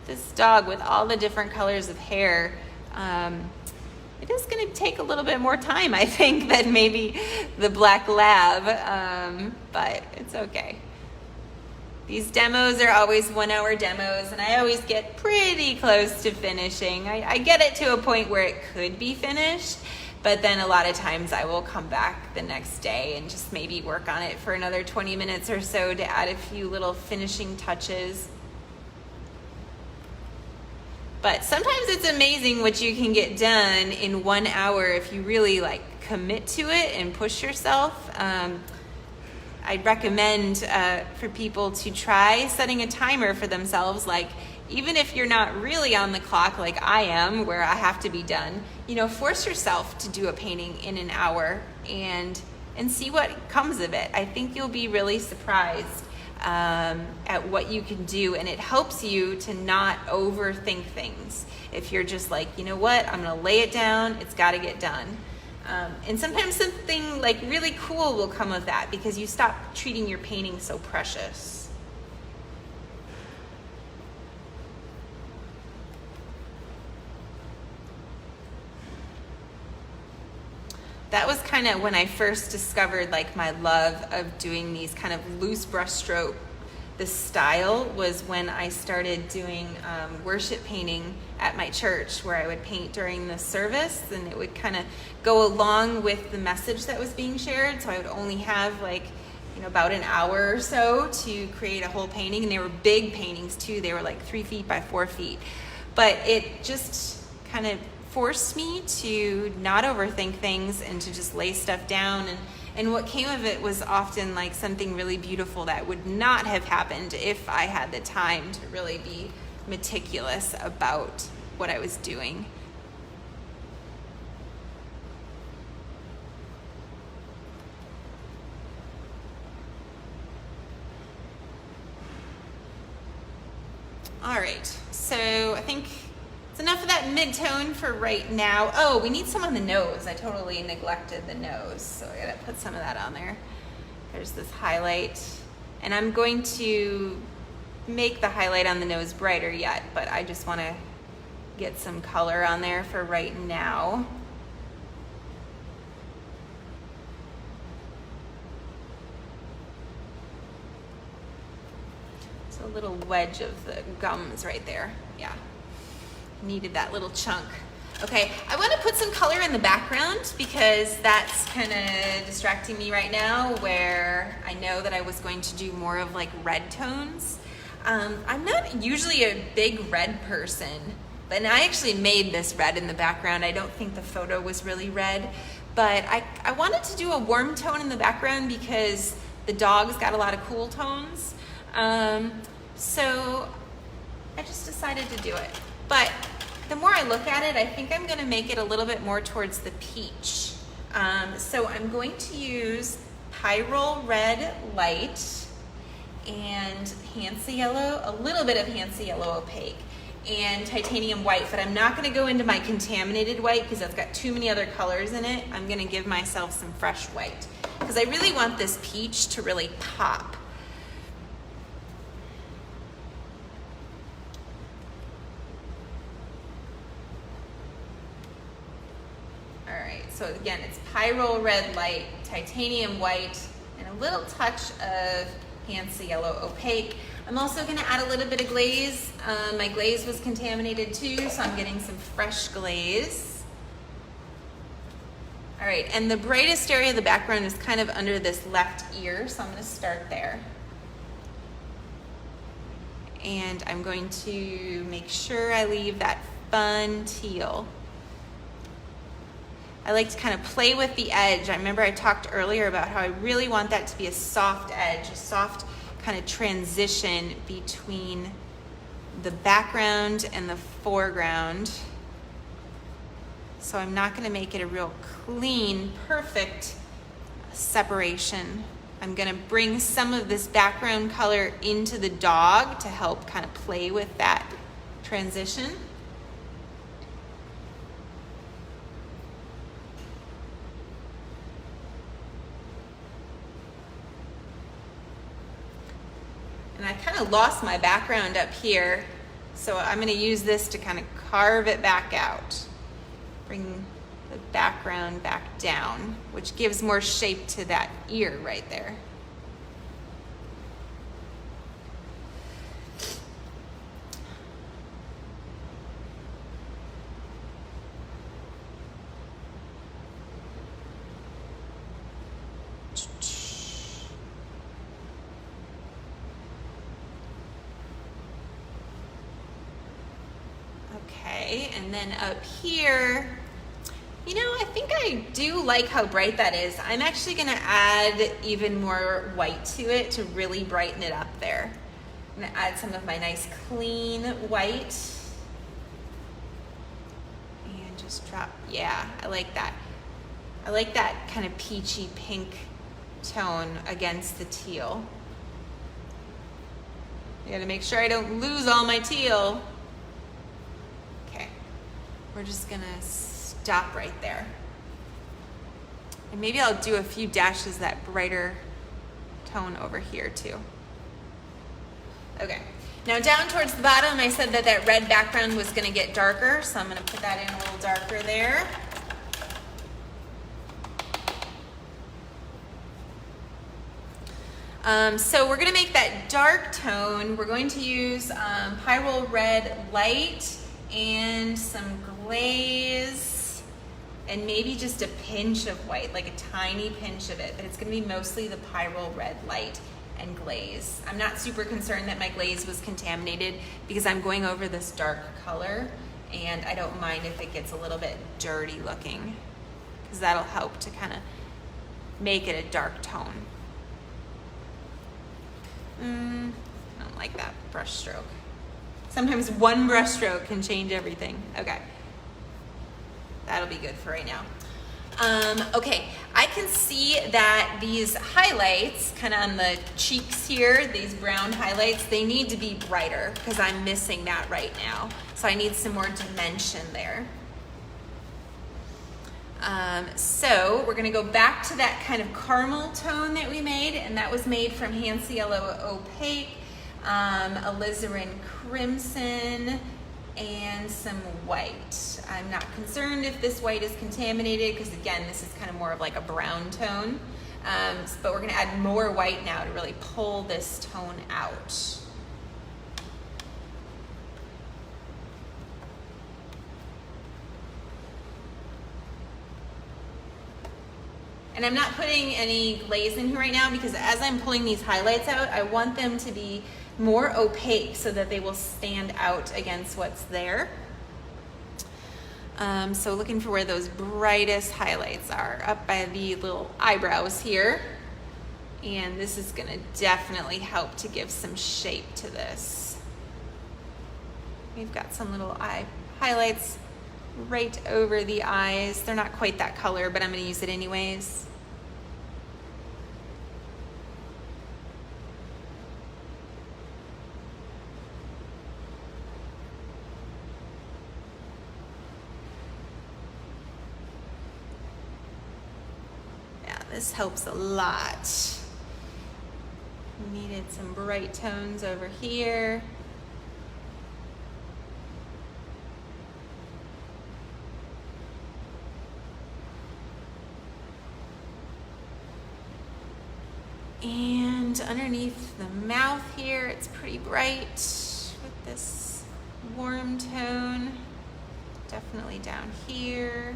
This dog with all the different colors of hair, it is going to take a little bit more time, I think, than maybe the black lab, but it's okay. These demos are always 1 hour demos, and I always get pretty close to finishing. I get it to a point where it could be finished, but then a lot of times I will come back the next day and just maybe work on it for another 20 minutes or so to add a few little finishing touches. But sometimes it's amazing what you can get done in 1 hour if you really commit to it and push yourself. I'd recommend for people to try setting a timer for themselves, even if you're not really on the clock like I am, where I have to be done, force yourself to do a painting in an hour and see what comes of it. I think you'll be really surprised at what you can do, and it helps you to not overthink things. If you're just you know what, I'm gonna lay it down, it's gotta get done. And sometimes something really cool will come of that because you stop treating your painting so precious. That was kind of when I first discovered my love of doing these kind of loose brush stroke. This style was when I started doing worship painting at my church, where I would paint during the service, and it would kind of go along with the message that was being shared. So I would only have about an hour or so to create a whole painting, and they were big paintings too. They were 3 feet by 4 feet, but it just kind of forced me to not overthink things and to just lay stuff down. And what came of it was often something really beautiful that would not have happened if I had the time to really be meticulous about what I was doing. All right, so I think it's enough of that mid-tone for right now. Oh, we need some on the nose. I totally neglected the nose, so I gotta put some of that on there. There's this highlight, and I'm going to make the highlight on the nose brighter yet, but I just wanna get some color on there for right now. It's a little wedge of the gums right there, yeah. Needed that little chunk. Okay, I want to put some color in the background because that's kind of distracting me right now, where I know that I was going to do more of red tones. I'm not usually a big red person, but I actually made this red in the background. I don't think the photo was really red, but I wanted to do a warm tone in the background because the dog's got a lot of cool tones. So I just decided to do it. But the more I look at it, I think I'm gonna make it a little bit more towards the peach. So I'm going to use Pyrrole Red Light and Hansa Yellow, a little bit of Hansa Yellow Opaque, and Titanium White, but I'm not gonna go into my contaminated white because that's got too many other colors in it. I'm gonna give myself some fresh white because I really want this peach to really pop. So again, it's Pyrrole Red Light, Titanium White, and a little touch of Hansa Yellow Opaque. I'm also gonna add a little bit of glaze. My glaze was contaminated too, so I'm getting some fresh glaze. All right, and the brightest area of the background is kind of under this left ear, so I'm gonna start there. And I'm going to make sure I leave that fun teal. I like to kind of play with the edge. I remember I talked earlier about how I really want that to be a soft edge, a soft kind of transition between the background and the foreground. So I'm not going to make it a real clean, perfect separation. I'm going to bring some of this background color into the dog to help kind of play with that transition. And I kind of lost my background up here, so I'm going to use this to kind of carve it back out. Bring the background back down, which gives more shape to that ear right there. Okay, and then up here, you know, I think I do like how bright that is. I'm actually gonna add even more white to it to really brighten it up there. I'm gonna add some of my nice clean white. And just drop, yeah, I like that. I like that kind of peachy pink tone against the teal. I gotta make sure I don't lose all my teal. Okay, we're just gonna stop right there. And maybe I'll do a few dashes that brighter tone over here too. Okay, now down towards the bottom, I said that that red background was gonna get darker, so I'm gonna put that in a little darker there. So we're gonna make that dark tone. We're going to use Pyrrole Red Light and some glaze and maybe just a pinch of white, like a tiny pinch of it, but it's gonna be mostly the Pyrrole Red Light and glaze. I'm not super concerned that my glaze was contaminated because I'm going over this dark color and I don't mind if it gets a little bit dirty looking because that'll help to kind of make it a dark tone. I don't like that brush stroke. Sometimes one brush stroke can change everything. Okay, that'll be good for right now. Okay, I can see that these highlights, kind of on the cheeks here, these brown highlights, they need to be brighter because I'm missing that right now. So I need some more dimension there. So we're gonna go back to that kind of caramel tone that we made, and that was made from Hansa Yellow Opaque, alizarin crimson, and some white. I'm not concerned if this white is contaminated because again, this is kind of more of like a brown tone, but we're gonna add more white now to really pull this tone out. And I'm not putting any glaze in here right now because as I'm pulling these highlights out, I want them to be more opaque so that they will stand out against what's there. So looking for where those brightest highlights are, up by the little eyebrows here. And this is gonna definitely help to give some shape to this. We've got some little eye highlights right over the eyes. They're not quite that color, but I'm gonna use it anyways. Yeah, this helps a lot. Needed some bright tones over here. And underneath the mouth here, it's pretty bright with this warm tone. Definitely down here.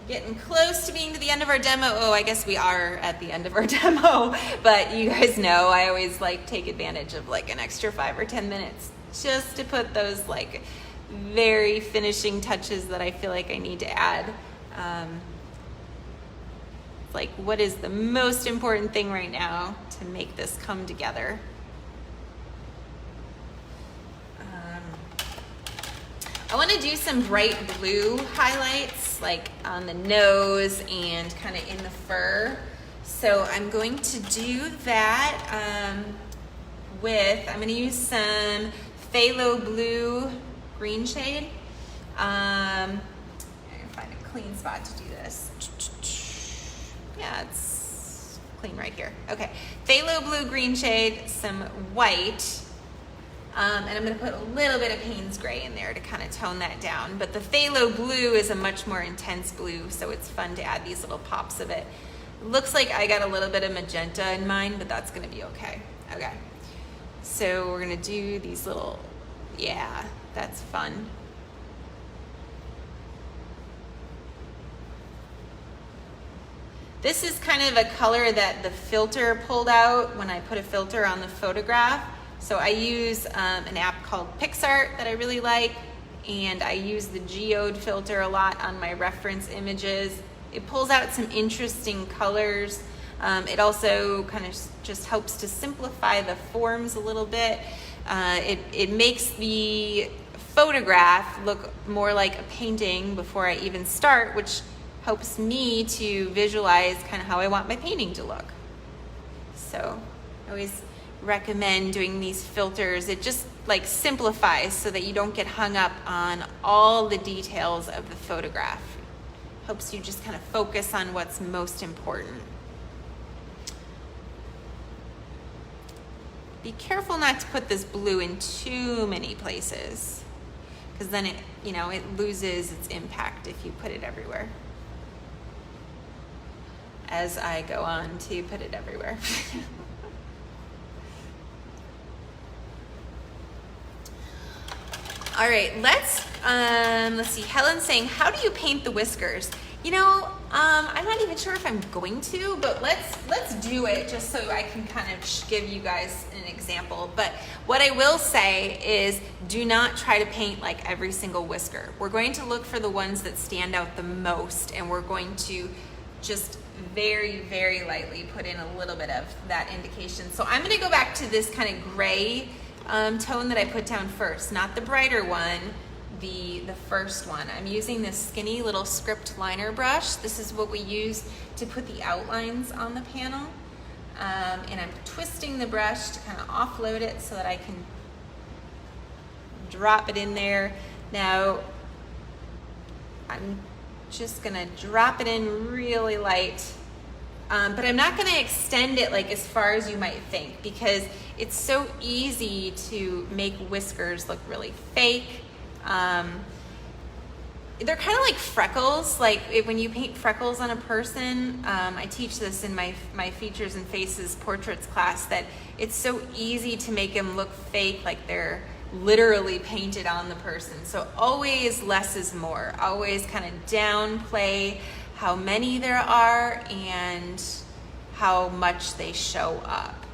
Getting close to being to the end of our demo. Oh, I guess we are at the end of our demo, but you guys know I always like take advantage of like an extra 5 or 10 minutes just to put those like very finishing touches that I feel like I need to add. Like what is the most important thing right now to make this come together? I want to do some bright blue highlights like on the nose and kind of in the fur. So I'm going to do that I'm going to use some phthalo blue green shade. I'm going to find a clean spot to do this. Yeah, it's clean right here. Okay, phthalo blue green shade, some white. And I'm going to put a little bit of Payne's Gray in there to kind of tone that down. But the phthalo blue is a much more intense blue, so it's fun to add these little pops of it. Looks like I got a little bit of magenta in mine, but that's going to be okay. Okay, so we're going to do these little Yeah, that's fun. This is kind of a color that the filter pulled out when I put a filter on the photograph. So I use an app called PixArt that I really like, and I use the geode filter a lot on my reference images. It pulls out some interesting colors. It also kind of just helps to simplify the forms a little bit. It makes the photograph look more like a painting before I even start, which helps me to visualize kind of how I want my painting to look. So I always recommend doing these filters. It just like simplifies so that you don't get hung up on all the details of the photograph. Helps you just kind of focus on what's most important. Be careful not to put this blue in too many places, because then it loses its impact if you put it everywhere. As I go on to put it everywhere. All right, let's see. Helen's saying, how do you paint the whiskers? I'm not even sure if I'm going to, but let's do it just so I can kind of give you guys an example. But what I will say is, do not try to paint like every single whisker. We're going to look for the ones that stand out the most, and we're going to just very, very lightly put in a little bit of that indication. So I'm going to go back to this kind of gray tone that I put down first, not the brighter one, the first one. I'm using this skinny little script liner brush. This is what we use to put the outlines on the panel. And I'm twisting the brush to kind of offload it so that I can drop it in there. Now, I'm just gonna drop it in really light, but I'm not gonna extend it like as far as you might think, because it's so easy to make whiskers look really fake. They're kind of like freckles, like when you paint freckles on a person. I teach this in my Features and Faces portraits class, that it's so easy to make them look fake, like they're literally painted on the person. So always less is more. Always kind of downplay how many there are and how much they show up.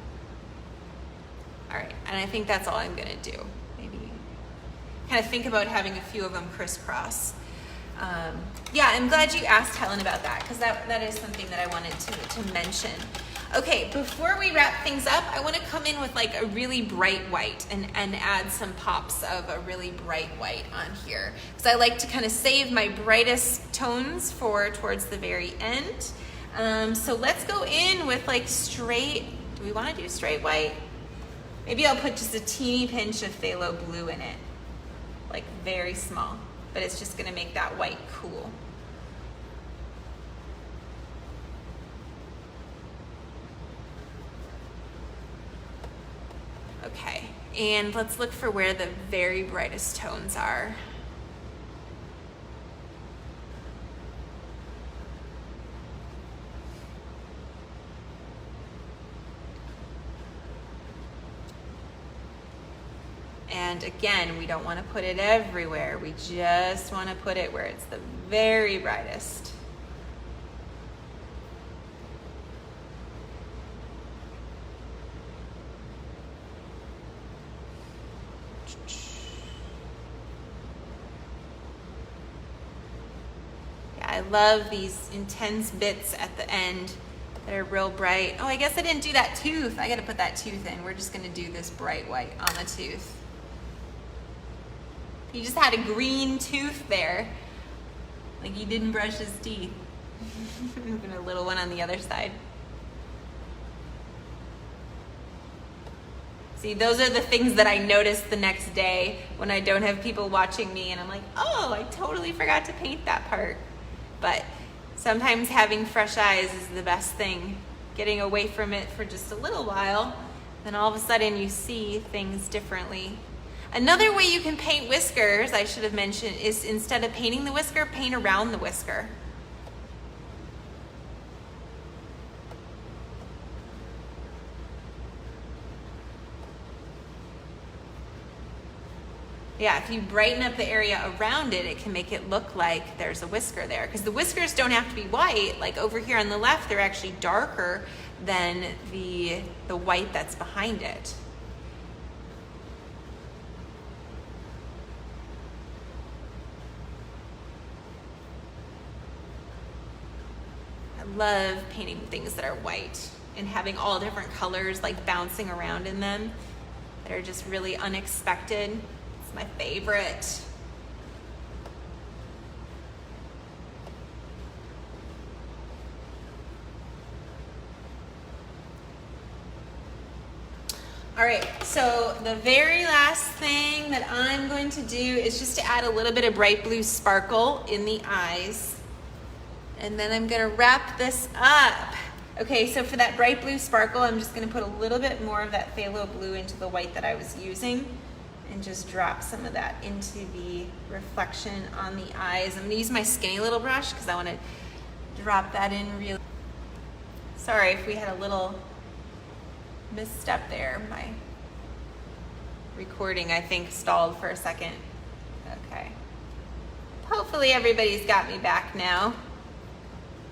All right, and I think that's all I'm gonna do. Maybe kind of think about having a few of them crisscross. Yeah, I'm glad you asked, Helen, about that, because that is something that I wanted to mention. Okay, before we wrap things up, I want to come in with like a really bright white and add some pops of a really bright white on here, because I like to kind of save my brightest tones for towards the very end. So let's go in with like straight, do we want to do straight white? Maybe I'll put just a teeny pinch of phthalo blue in it, like very small, but it's just going to make that white cool. Okay, and let's look for where the very brightest tones are. And again, we don't want to put it everywhere. We just want to put it where it's the very brightest. Yeah, I love these intense bits at the end that are real bright. Oh, I guess I didn't do that tooth. I got to put that tooth in. We're just going to do this bright white on the tooth. He just had a green tooth there, like he didn't brush his teeth. And a little one on the other side. See, those are the things that I notice the next day when I don't have people watching me, and I'm like, oh, I totally forgot to paint that part. But sometimes having fresh eyes is the best thing. Getting away from it for just a little while, then all of a sudden you see things differently. Another way you can paint whiskers, I should have mentioned, is instead of painting the whisker, paint around the whisker. Yeah, if you brighten up the area around it, it can make it look like there's a whisker there. Because the whiskers don't have to be white. Like over here on the left, they're actually darker than the white that's behind it. I love painting things that are white and having all different colors like bouncing around in them that are just really unexpected. It's my favorite. All right, so the very last thing that I'm going to do is just to add a little bit of bright blue sparkle in the eyes. And then I'm gonna wrap this up. Okay, so for that bright blue sparkle, I'm just gonna put a little bit more of that phthalo blue into the white that I was using and just drop some of that into the reflection on the eyes. I'm gonna use my skinny little brush because I wanna drop that in really. Sorry if we had a little misstep there. My recording, I think, stalled for a second. Okay. Hopefully everybody's got me back now.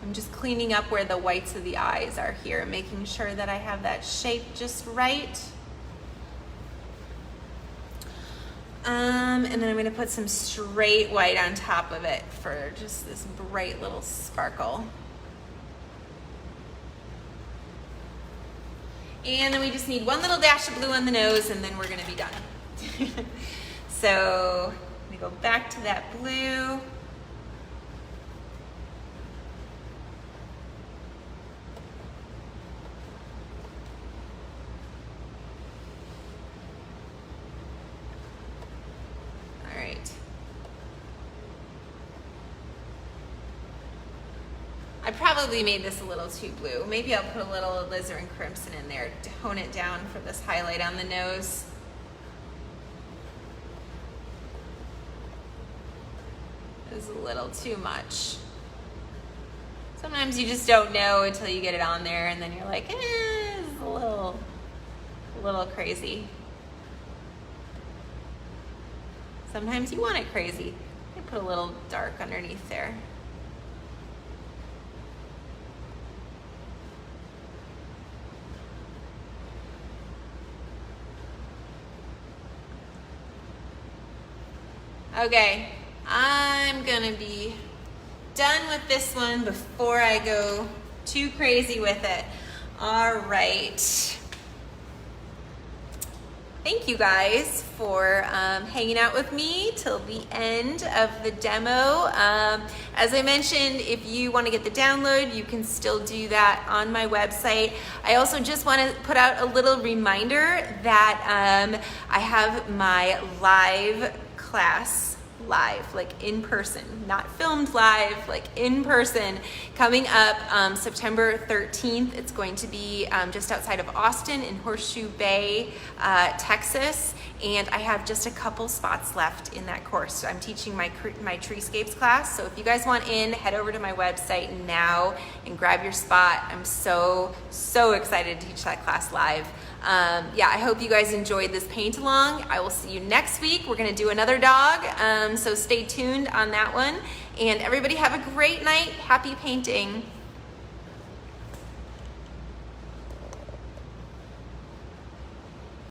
I'm just cleaning up where the whites of the eyes are here, making sure that I have that shape just right. And then I'm gonna put some straight white on top of it for just this bright little sparkle. And then we just need one little dash of blue on the nose and then we're gonna be done. So let me go back to that blue. All right. I probably made this a little too blue. Maybe I'll put a little alizarin crimson in there to hone it down for this highlight on the nose. It was a little too much. Sometimes you just don't know until you get it on there and then you're like, this is a little crazy. Sometimes you want it crazy. I put a little dark underneath there. Okay, I'm gonna be done with this one before I go too crazy with it. All right. Thank you guys for hanging out with me till the end of the demo. As I mentioned, if you want to get the download, you can still do that on my website. I also just want to put out a little reminder that I have my live class, like in person, not filmed live, like in person, coming up September 13th. It's going to be just outside of Austin in Horseshoe Bay, Texas, and I have just a couple spots left in that course. So I'm teaching my treescapes class, so if you guys want in, head over to my website now and grab your spot. I'm so excited to teach that class live. Yeah, I hope you guys enjoyed this paint along. I will see you next week. We're gonna do another dog, so stay tuned on that one. And everybody have a great night. Happy painting.